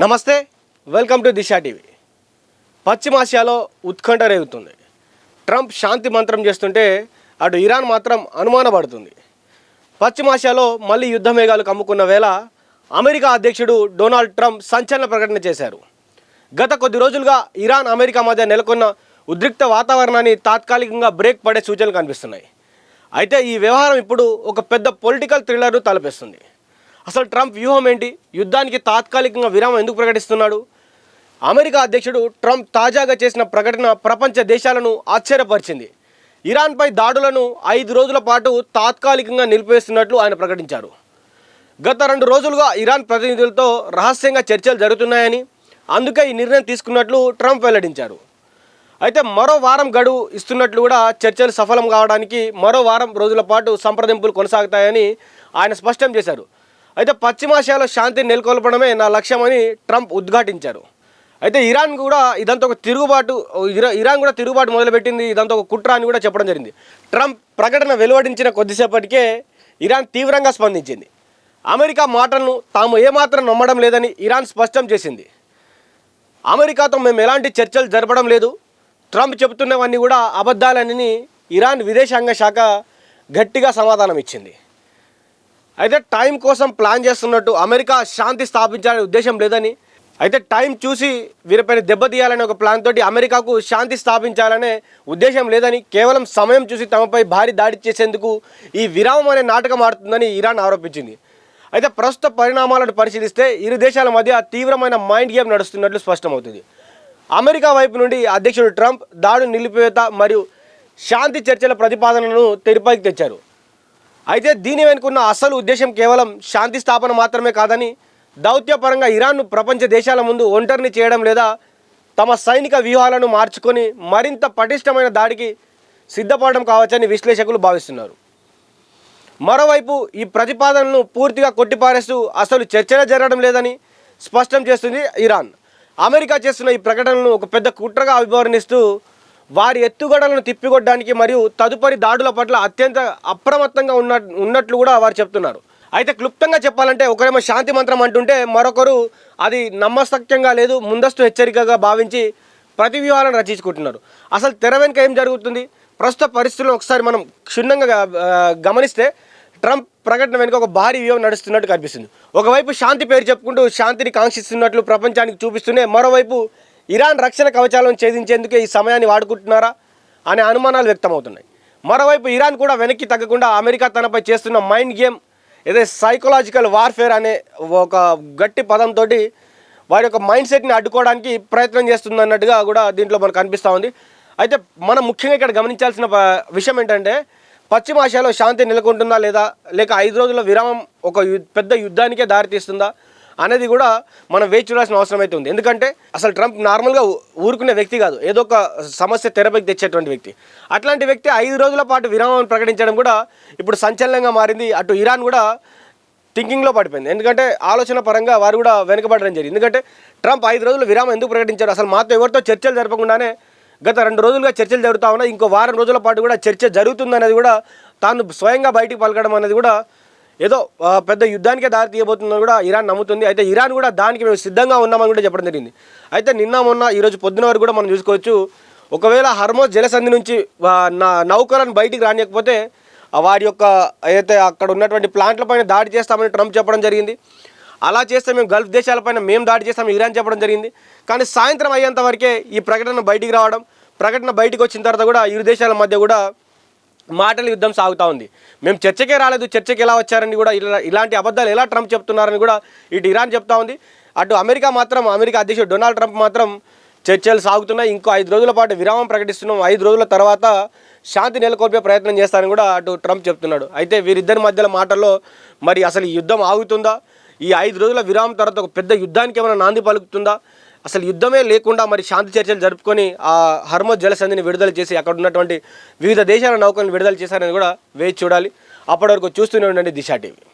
నమస్తే, welcome to Disha TV. పశ్చిమాసియాలో ఉత్కంఠ రేగుతుంది. ట్రంప్ శాంతి మంత్రం చేస్తుంటే అటు ఇరాన్ మాత్రం అనుమానపడుతుంది. పశ్చిమాసియాలో మళ్ళీ యుద్ధ మేఘాలు కమ్ముకున్న వేళ అమెరికా అధ్యక్షుడు డొనాల్డ్ ట్రంప్ సంచలన ప్రకటన చేశారు. గత కొద్ది రోజులుగా ఇరాన్ అమెరికా మధ్య నెలకొన్న ఉద్రిక్త వాతావరణాన్ని తాత్కాలికంగా బ్రేక్ పడే సూచనలు కనిపిస్తున్నాయి. అయితే ఈ వ్యవహారం ఇప్పుడు ఒక పెద్ద పొలిటికల్ థ్రిల్లర్ను తలపిస్తుంది. అసలు ట్రంప్ వ్యూహం ఏంటి? యుద్ధానికి తాత్కాలికంగా విరామం ఎందుకు ప్రకటిస్తున్నాడు? అమెరికా అధ్యక్షుడు ట్రంప్ తాజాగా చేసిన ప్రకటన ప్రపంచ దేశాలను ఆశ్చర్యపరిచింది. ఇరాన్పై దాడులను 5 రోజుల పాటు తాత్కాలికంగా నిలిపివేస్తున్నట్లు ఆయన ప్రకటించారు. గత 2 రోజులుగా ఇరాన్ ప్రతినిధులతో రహస్యంగా చర్చలు జరుగుతున్నాయని, అందుకే ఈ నిర్ణయం తీసుకున్నట్లు ట్రంప్ వెల్లడించారు. అయితే మరో వారం గడువు ఇస్తున్నట్లు కూడా చర్చలు సఫలం కావడానికి మరో వారం రోజుల పాటు సంప్రదింపులు కొనసాగుతాయని ఆయన స్పష్టం చేశారు. అయితే పశ్చిమాసియాలో శాంతిని నెలకొల్పడమే నా లక్ష్యమని ట్రంప్ ఉద్ఘాటించారు. అయితే ఇరాన్ కూడా తిరుగుబాటు మొదలుపెట్టింది, ఇదంతా ఒక కుట్ర అని కూడా చెప్పడం జరిగింది. ట్రంప్ ప్రకటన వెలువడించిన కొద్దిసేపటికే ఇరాన్ తీవ్రంగా స్పందించింది. అమెరికా మాటలను తాము ఏమాత్రం నమ్మడం లేదని ఇరాన్ స్పష్టం చేసింది. అమెరికాతో మేము ఎలాంటి చర్చలు జరపడం లేదు, ట్రంప్ చెబుతున్నవన్నీ కూడా అబద్ధాలని ఇరాన్ విదేశాంగ శాఖ గట్టిగా సమాధానం ఇచ్చింది. అయితే టైం కోసం ప్లాన్ చేస్తున్నట్టు అమెరికా శాంతి స్థాపించాలనే ఉద్దేశం లేదని, అయితే టైం చూసి వీరిపైన దెబ్బతీయాలనే ఒక ప్లాన్ తోటి అమెరికాకు శాంతి స్థాపించాలనే ఉద్దేశం లేదని, కేవలం సమయం చూసి తమపై భారీ దాడి చేసేందుకు ఈ విరామం అనే నాటకం ఆడుతుందని ఇరాన్ ఆరోపించింది. అయితే ప్రస్తుత పరిణామాలను పరిశీలిస్తే ఇరు దేశాల మధ్య తీవ్రమైన మైండ్ గేమ్ నడుస్తున్నట్లు స్పష్టమవుతుంది. అమెరికా వైపు నుండి అధ్యక్షుడు ట్రంప్ దాడులు నిలిపివేత మరియు శాంతి చర్చల ప్రతిపాదనలను తెరపైకి తెచ్చారు. అయితే దీని వెనుకున్న అసలు ఉద్దేశం కేవలం శాంతి స్థాపన మాత్రమే కాదని, దౌత్యపరంగా ఇరాన్ను ప్రపంచ దేశాల ముందు ఒంటరిని చేయడం లేదా తమ సైనిక వ్యూహాలను మార్చుకొని మరింత పటిష్టమైన దాడికి సిద్ధపడడం కావచ్చని విశ్లేషకులు భావిస్తున్నారు. మరోవైపు ఈ ప్రతిపాదనలను పూర్తిగా కొట్టిపారేస్తూ అసలు చర్చలే జరగడం లేదని స్పష్టం చేస్తుంది ఇరాన్. అమెరికా చేస్తున్న ఈ ప్రకటనలను ఒక పెద్ద కుట్రగా అభివర్ణిస్తూ వారి ఎత్తుగడలను తిప్పికొట్టడానికి మరియు తదుపరి దాడుల పట్ల అత్యంత అప్రమత్తంగా ఉన్నట్లు కూడా వారు చెప్తున్నారు. అయితే క్లుప్తంగా చెప్పాలంటే ఒకరేమో శాంతి మంత్రం అంటుంటే మరొకరు అది నమ్మశక్యంగా లేదు, ముందస్తు హెచ్చరికగా భావించి ప్రతి వ్యూహాలను రచించుకుంటున్నారు. అసలు తెర వెనుక ఏం జరుగుతుంది? ప్రస్తుత పరిస్థితులను ఒకసారి మనం క్షుణ్ణంగా గమనిస్తే ట్రంప్ ప్రకటన వెనుక ఒక భారీ వ్యూహం నడుస్తున్నట్టు కనిపిస్తుంది. ఒకవైపు శాంతి పేరు చెప్పుకుంటూ శాంతిని కాంక్షిస్తున్నట్లు ప్రపంచానికి చూపిస్తూనే, మరోవైపు ఇరాన్ రక్షణ కవచాలను ఛేదించేందుకే ఈ సమయాన్ని వాడుకుంటున్నారా అనే అనుమానాలు వ్యక్తమవుతున్నాయి. మరోవైపు ఇరాన్ కూడా వెనక్కి తగ్గకుండా అమెరికా తనపై చేస్తున్న మైండ్ గేమ్, ఏదైతే సైకలాజికల్ వార్ఫేర్ అనే ఒక గట్టి పదంతో వారి యొక్క మైండ్ సెట్ని అడ్డుకోవడానికి ప్రయత్నం చేస్తుందన్నట్టుగా కూడా దీంట్లో మనకు కనిపిస్తూ ఉంది. అయితే మనం ముఖ్యంగా ఇక్కడ గమనించాల్సిన విషయం ఏంటంటే, పశ్చిమాసియాలో శాంతి నెలకొంటుందా లేక 5 రోజుల విరామం ఒక పెద్ద యుద్ధానికే దారితీస్తుందా అనేది కూడా మనం వేచి చూడాల్సిన అవసరం అయితే ఉంది. ఎందుకంటే అసలు ట్రంప్ నార్మల్గా ఊరుకునే వ్యక్తి కాదు, ఏదో ఒక సమస్య తెరపైకి తెచ్చేటువంటి వ్యక్తి. అట్లాంటి వ్యక్తి 5 రోజుల పాటు విరామం ప్రకటించడం కూడా ఇప్పుడు సంచలనంగా మారింది. అటు ఇరాన్ కూడా థింకింగ్లో పడిపోయింది. ఎందుకంటే ఆలోచన పరంగా వారు కూడా వెనుకబడడం జరిగింది. ఎందుకంటే ట్రంప్ 5 రోజుల విరామం ఎందుకు ప్రకటించారు? అసలు మాతో ఎవరితో చర్చలు జరపకుండానే గత 2 రోజులుగా చర్చలు జరుగుతూ ఉన్నాయి, ఇంకో వారం రోజుల పాటు కూడా చర్చ జరుగుతుందనేది కూడా తాను స్వయంగా బయటికి పలకడం అనేది కూడా ఏదో పెద్ద యుద్ధానికే దారి తీయబోతుందని కూడా ఇరాన్ నమ్ముతుంది. అయితే ఇరాన్ కూడా దానికి మేము సిద్ధంగా ఉన్నామని కూడా చెప్పడం జరిగింది. అయితే నిన్న మొన్న ఈరోజు పొద్దున వరకు కూడా మనం చూసుకోవచ్చు, ఒకవేళ హర్మోజ్ జలసంధి నుంచి నౌకలను బయటికి రానియకపోతే వారి యొక్క ఏదైతే అక్కడ ఉన్నటువంటి ప్లాంట్లపైన దాడి చేస్తామని ట్రంప్ చెప్పడం జరిగింది. అలా చేస్తే మేము గల్ఫ్ దేశాలపైన మేము దాడి చేస్తామని ఇరాన్ చెప్పడం జరిగింది. కానీ సాయంత్రం అయ్యేంత వరకే ఈ ప్రకటన బయటికి రావడం, ప్రకటన బయటికి వచ్చిన తర్వాత కూడా ఇరు దేశాల మధ్య కూడా మాటల యుద్ధం సాగుతూ ఉంది. మేము చర్చకే రాలేదు, చర్చకి ఎలా వచ్చారని కూడా ఇలాంటి అబద్ధాలు ఎలా ట్రంప్ చెప్తున్నారని కూడా ఇటు ఇరాన్ చెప్తా ఉంది. అటు అమెరికా అధ్యక్షుడు డొనాల్డ్ ట్రంప్ మాత్రం చర్చలు సాగుతున్నాయి, ఇంకో 5 రోజుల పాటు విరామం ప్రకటిస్తున్నాం, 5 రోజుల తర్వాత శాంతి నెలకొల్పే ప్రయత్నం చేస్తారని కూడా అటు ట్రంప్ చెప్తున్నాడు. అయితే వీరిద్దరి మధ్యలో మాటల్లో మరి అసలు ఈ యుద్ధం ఆగుతుందా? ఈ 5 రోజుల విరామం తర్వాత ఒక పెద్ద యుద్ధానికి ఏమైనా నాంది పలుకుతుందా? అసలు యుద్ధమే లేకుండా మరి శాంతి చర్చలు జరుపుకొని ఆ హర్మోజ్ జలసంధిని విడుదల చేసి అక్కడ ఉన్నటువంటి వివిధ దేశాల నౌకలను విడుదల చేశారని కూడా వేచి చూడాలి. అప్పటి వరకు చూస్తూనే ఉండండి దిశా టీవీ.